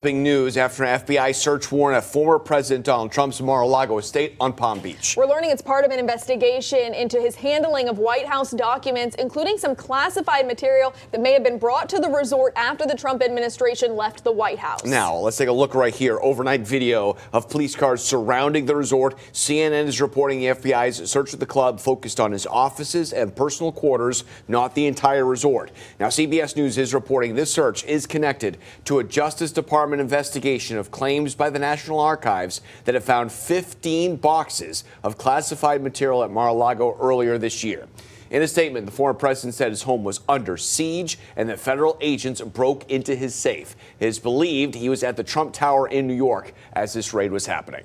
Big news after an FBI search warrant at former President Donald Trump's Mar-A-Lago estate on Palm Beach. We're learning it's part of an investigation into his handling of White House documents, including some classified material that may have been brought to the resort after the Trump administration left the White House. Now, let's take a look right here. Overnight video of police cars surrounding the resort. CNN is reporting the FBI's search of the club focused on his offices and personal quarters, not the entire resort. Now, CBS News is reporting this search is connected to a Justice Department investigation of claims by the National Archives that have found 15 boxes of classified material at Mar-A-Lago earlier this year. In a statement, the former president said his home was under siege and that federal agents broke into his safe. It is believed he was at the Trump Tower in New York as this raid was happening.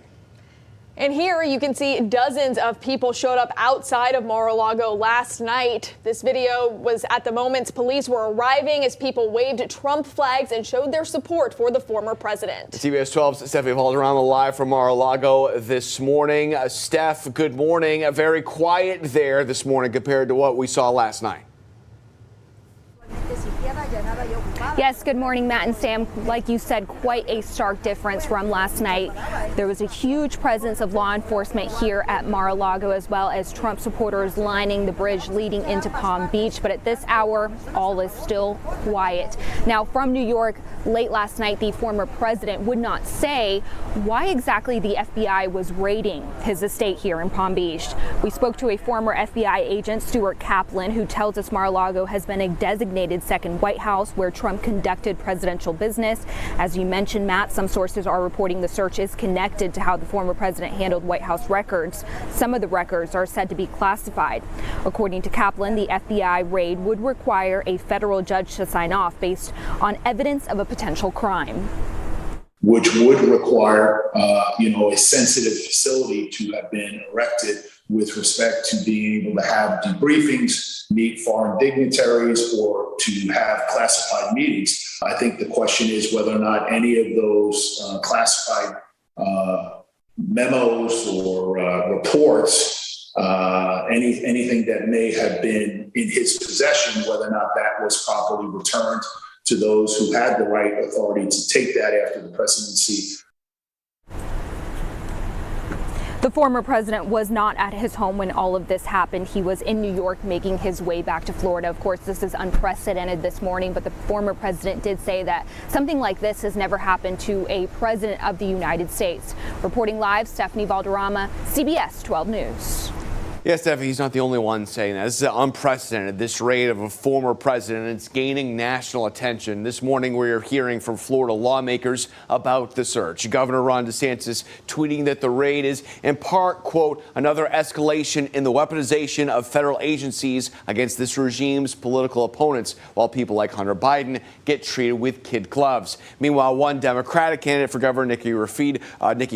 And here you can see dozens of people showed up outside of Mar-A-Lago last night. This video was at the moments police were arriving as people waved Trump flags and showed their support for the former president. CBS 12's Stephanie Valderrama live from Mar-A-Lago this morning. Steph, good morning. Very quiet there this morning compared to what we saw last night. Yes, good morning, Matt and Sam. Like you said, quite a stark difference from last night. There was a huge presence of law enforcement here at Mar-A-Lago, as well as Trump supporters lining the bridge leading into Palm Beach. But at this hour, all is still quiet. Now, from New York, late last night, the former president would not say why exactly the FBI was raiding his estate here in Palm Beach. We spoke to a former FBI agent, Stuart Kaplan, who tells us Mar-A-Lago has been a designated second White House where Trump conducted presidential business. As you mentioned, Matt, some sources are reporting the search is connected to how the former president handled White House records. Some of the records are said to be classified. According to Kaplan, the FBI raid would require a federal judge to sign off based on evidence of a potential crime. Which would require, a sensitive facility to have been erected with respect to being able to have debriefings, meet foreign dignitaries, or to have classified meetings. I think the question is whether or not any of those classified memos or reports, anything that may have been in his possession, whether or not that was properly returned to those who had the right authority to take that after the presidency. The former president was not at his home when all of this happened. He was in New York making his way back to Florida. Of course, this is unprecedented this morning, but the former president did say that something like this has never happened to a president of the United States. Reporting live, Stephanie Valderrama, CBS 12 News. Yes, Stephanie, he's not the only one saying that. This is unprecedented, this raid of a former president. It's gaining national attention. This morning, we're hearing from Florida lawmakers about the search. Governor Ron DeSantis tweeting that the raid is, in part, quote, another escalation in the weaponization of federal agencies against this regime's political opponents, while people like Hunter Biden get treated with kid gloves. Meanwhile, one Democratic candidate for governor, Nikki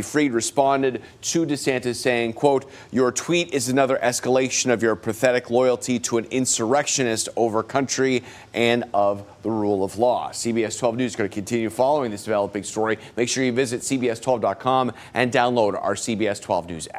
Fried, responded to DeSantis saying, quote, your tweet is another escalation of your pathetic loyalty to an insurrectionist over country and of the rule of law. CBS 12 News is going to continue following this developing story. Make sure you visit CBS12.com and download our CBS 12 News app.